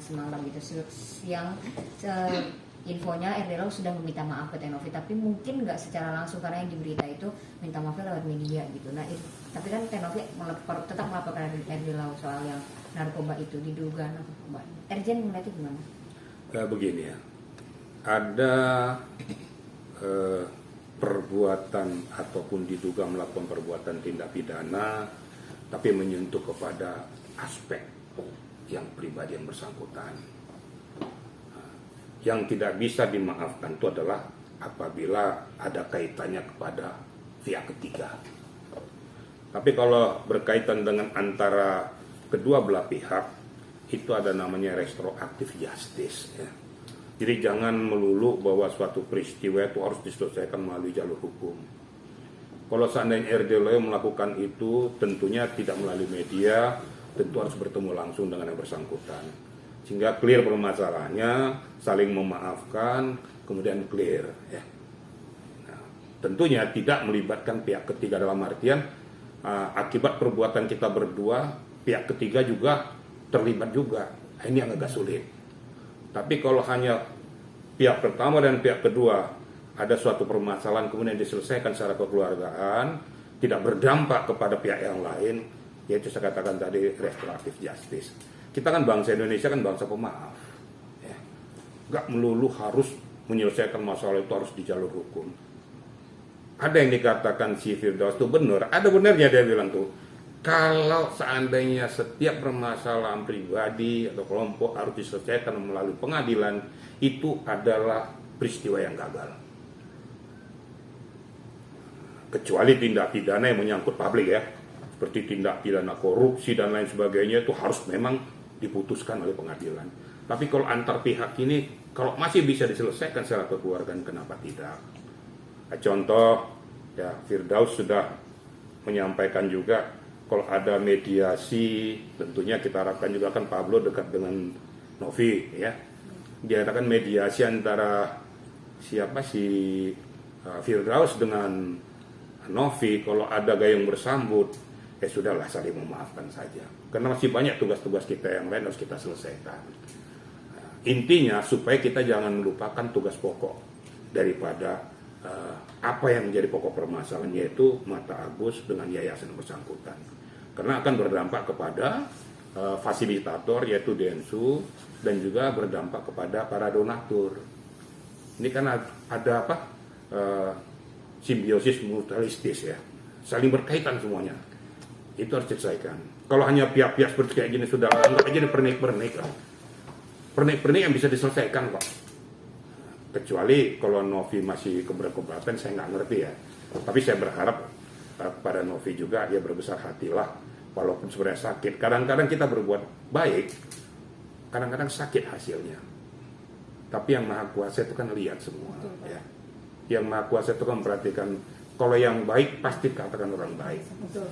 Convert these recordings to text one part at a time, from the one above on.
semalam gitu. Yang infonya RD Lau sudah meminta maaf ke Teh Novi, tapi mungkin nggak secara langsung karena yang di berita itu minta maafnya lewat media gitu. Nah, tapi kan Teh Novi tetap melaporkan RD Lau soal yang narkoba itu, diduga narkoba. Erjen melihatnya gimana? Begini ya, ada perbuatan ataupun diduga melakukan perbuatan tindak pidana, tapi menyentuh kepada aspek yang pribadi yang bersangkutan. Yang tidak bisa dimaafkan itu adalah apabila ada kaitannya kepada pihak ketiga. Tapi kalau berkaitan dengan antara kedua belah pihak, itu ada namanya retroaktif justice ya. Jadi jangan melulu bahwa suatu peristiwa itu harus diselesaikan melalui jalur hukum. Kalau seandainya RD Lau melakukan itu, tentunya tidak melalui media, tentu harus bertemu langsung dengan yang bersangkutan. Sehingga clear permasalahannya, saling memaafkan, kemudian clear ya. Nah, tentunya tidak melibatkan pihak ketiga dalam artian akibat perbuatan kita berdua, pihak ketiga juga terlibat juga. Ini yang agak sulit. Tapi kalau hanya pihak pertama dan pihak kedua ada suatu permasalahan kemudian diselesaikan secara kekeluargaan, tidak berdampak kepada pihak yang lain, yaitu saya katakan tadi restoratif justice. Kita kan bangsa Indonesia kan bangsa pemaaf ya. Gak melulu harus menyelesaikan masalah itu harus di jalur hukum. Ada yang dikatakan si Firdaus itu benar, ada benarnya dia bilang tuh, kalau seandainya setiap permasalahan pribadi atau kelompok harus diselesaikan melalui pengadilan, itu adalah peristiwa yang gagal. Kecuali tindak pidana yang menyangkut publik ya, seperti tindak pidana korupsi dan lain sebagainya, itu harus memang diputuskan oleh pengadilan. Tapi kalau antar pihak ini, kalau masih bisa diselesaikan secara kekeluargaan, kenapa tidak? Nah, contoh, ya Firdaus sudah menyampaikan juga, kalau ada mediasi, tentunya kita harapkan juga kan Pablo dekat dengan Novi, ya. Diadakan mediasi antara siapa si Firdaus dengan Novi, kalau ada gayung bersambut, ya sudahlah saling memaafkan saja. Karena masih banyak tugas-tugas kita yang lain harus kita selesaikan. Nah, intinya supaya kita jangan melupakan tugas pokok daripada apa yang menjadi pokok permasalahan, yaitu Mata Agus dengan yayasan bersangkutan. Karena akan berdampak kepada fasilitator yaitu Densu dan juga berdampak kepada para donatur. Ini kan ada apa? Simbiosis mutualistis ya. Saling berkaitan semuanya. Itu harus diselesaikan. Kalau hanya pihak-pihak seperti kayak gini sudah anggap aja pernik-pernik lah. Pernik-pernik yang bisa diselesaikan kok. Kecuali kalau Novi masih keberatan, saya nggak ngerti ya. Tapi saya berharap pada Novi juga dia berbesar hatilah, walaupun sebenarnya sakit. Kadang-kadang kita berbuat baik, kadang-kadang sakit hasilnya. Tapi yang Maha Kuasa itu kan lihat semua. Ya. Yang Maha Kuasa itu kan memperhatikan. Kalau yang baik pasti katakan orang baik.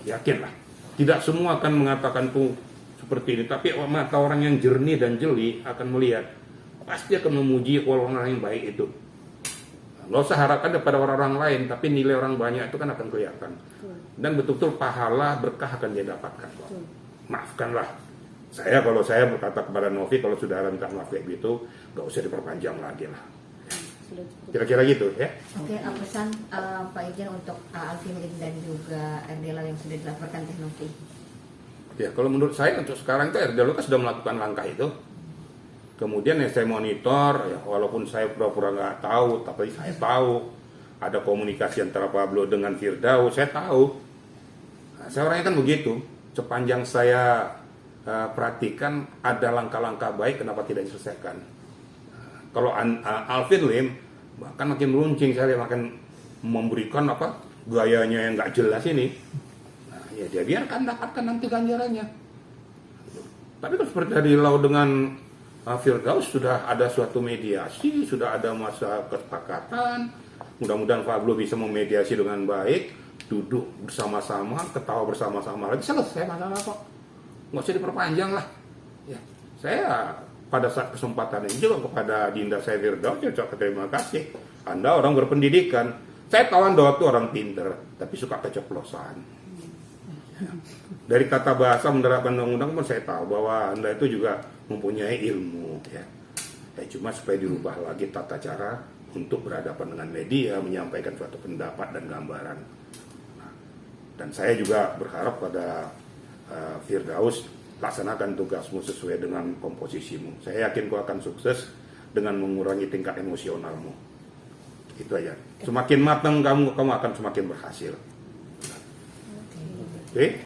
Yakinlah. Tidak semua akan mengatakan tuh seperti ini, tapi mata orang yang jernih dan jeli akan melihat, pasti akan memuji orang yang baik itu. Nggak usah harapkan daripada orang-orang lain, tapi nilai orang banyak itu kan akan kelihatan. Dan betul-betul pahala berkah akan dia dapatkan. Maafkanlah. Kalau saya berkata kepada Novi, kalau sudah minta maaf kayak gitu, nggak usah diperpanjang lagi lah. Kira-kira gitu ya. Oke, pesan Pak Irjen untuk Alvin Lim dan juga RD Lau yang sudah dilaporkan Teh Novi. Ya, kalau menurut saya untuk sekarang itu RD Lau kan sudah melakukan langkah itu. Kemudian yang saya monitor, ya walaupun saya pura-pura nggak tahu, tapi saya tahu ada komunikasi antara Pablo dengan Firdaus, saya tahu. Nah, saya orangnya kan begitu. Sepanjang saya perhatikan ada langkah-langkah baik, kenapa tidak diselesaikan? Kalau Alvin Lim bahkan makin meluncing, saya makin memberikan apa gayanya yang nggak jelas ini. Nah, ya dia biarkan dapatkan nanti ganjarannya. Tapi kalau seperti dari Lau dengan Firdaus sudah ada suatu mediasi, sudah ada masa kesepakatan. Mudah-mudahan Pablo bisa memediasi dengan baik, duduk bersama-sama, ketawa bersama-sama lagi, selesai masalah kok. Nggak usah diperpanjang lah. Ya, saya pada saat kesempatan ini juga kepada Dinda saya Firdaus, saya ucapkan terima kasih. Anda orang berpendidikan. Saya tahu Anda itu orang pinter, tapi suka keceplosan. Dari tata bahasa menerapkan undang-undang pun saya tahu bahwa Anda itu juga mempunyai ilmu ya. Cuma supaya dirubah lagi tata cara untuk berhadapan dengan media, menyampaikan suatu pendapat dan gambaran. Nah, dan saya juga berharap pada Firdaus, laksanakan tugasmu sesuai dengan komposisimu. Saya yakin kau akan sukses dengan mengurangi tingkat emosionalmu. Itu aja. Semakin matang kamu akan semakin berhasil. Oke.